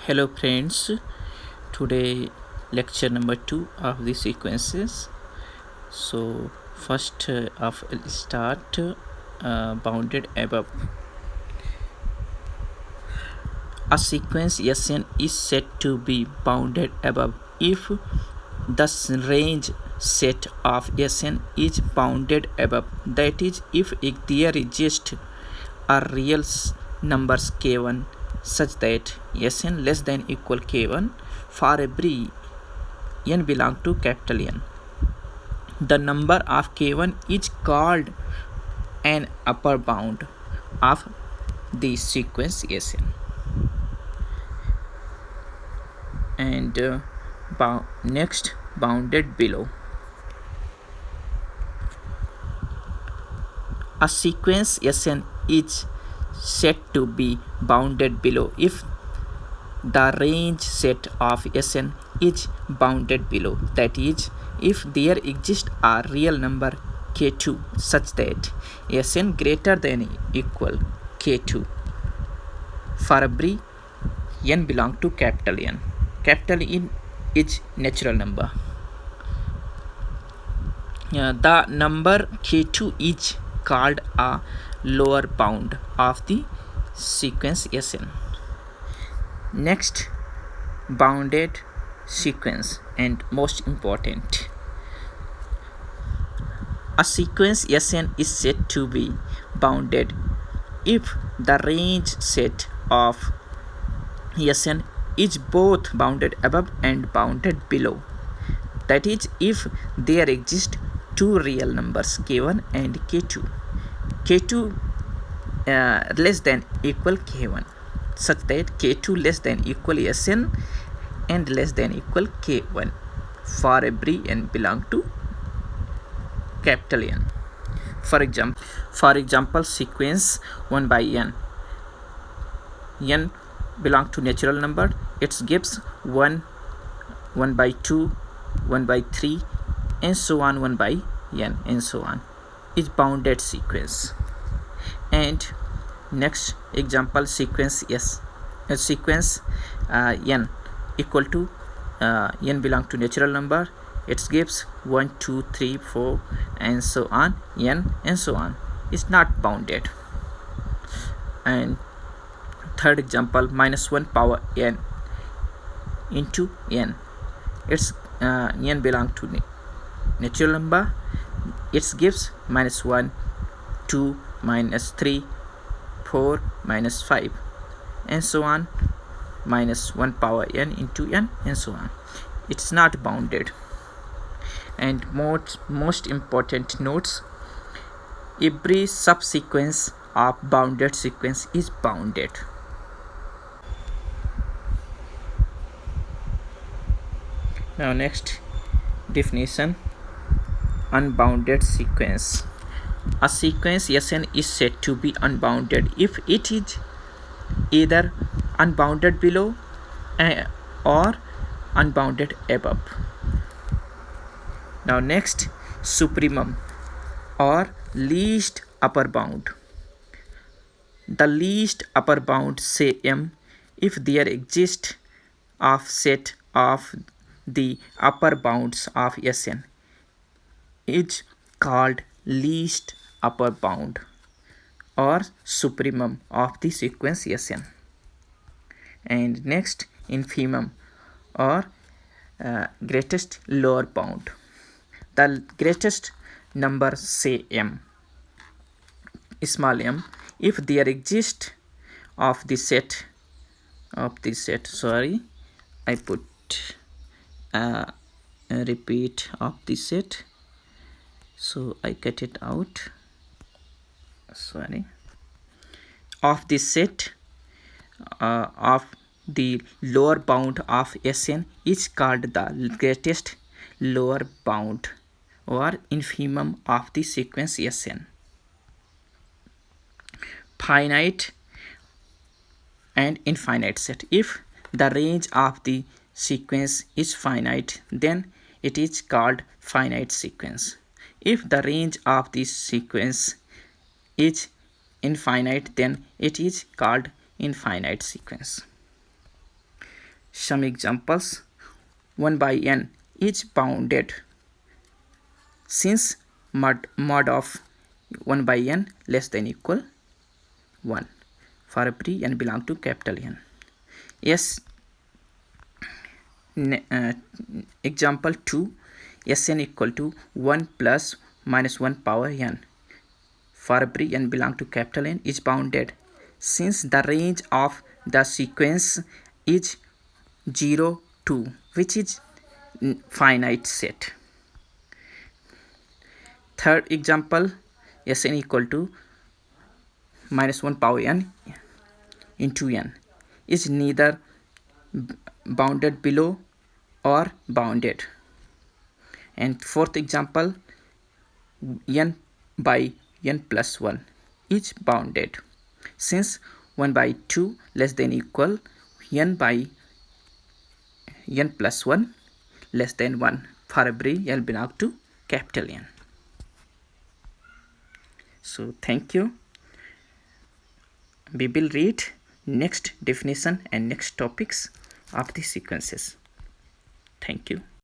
Hello friends, today lecture number 2 of the sequences. So first of start bounded above. A sequence Sn is said to be bounded above if the range set of Sn is bounded above, that is, if there exists a real numbers k1 such that Sn less than equal k1 for every n belong to capital N. The number of k1 is called an upper bound of the sequence Sn. And next, bounded below. A sequence Sn is said to be bounded below if the range set of Sn is bounded below, that is, if there exists a real number k2 such that Sn greater than equal k2 for every n belong to capital N. Capital N is natural number. The number k2 is called a lower bound of the sequence Sn. Next, bounded sequence, and most important. A sequence Sn is said to be bounded if the range set of Sn is both bounded above and bounded below, that is, if there exist two real numbers k1 and k2 less than equal k1 such that k2 less than equal Sn and less than equal k1 for every n belong to capital N. For example, sequence 1 by n belong to natural number. It gives 1 by 2, 1 by 3, and so on, 1 by n, and so on, is bounded sequence. And next example, sequence n equal to n belong to natural number. It gives 1, 2, 3, 4, and so on, n, and so on. It's not bounded. And third example, minus 1 power n into n. It's n belong to natural number. It gives minus 1, 2, minus 3, 4, minus 5, and so on, minus 1 power n into n, and so on. It's not bounded. And most important notes: every subsequence of bounded sequence is bounded. Now next definition: unbounded sequence. A sequence Sn is said to be unbounded if it is either unbounded below or unbounded above. Now next, supremum or least upper bound. The least upper bound, say M, if there exists a set of the upper bounds of Sn, is called least upper bound or supremum of the sequence Sn. And next, infimum or greatest lower bound. The greatest number, say m, small m, if there exists of the set, sorry, I put repeat of the set, so I cut it out, sorry, of the set of the lower bound of Sn is called the greatest lower bound or infimum of the sequence Sn. Finite and infinite set. If the range of the sequence is finite, then it is called finite sequence. If the range of the sequence is infinite, then it is called infinite sequence. some examples. 1 by n is bounded since mod of 1 by n less than equal 1 for every n belong to capital N. Yes. Example 2, Sn equal to 1 plus minus 1 power n for every n belong to capital N is bounded since the range of the sequence is 0 to, which is finite set. Third example, Sn equal to minus 1 power n into n is neither bounded below or bounded. And fourth example, n by n plus 1 is bounded since 1 by 2 less than equal n by n plus 1 less than 1 for every n belong to capital N. So thank you. We will read next definition and next topics of the sequences. Thank you.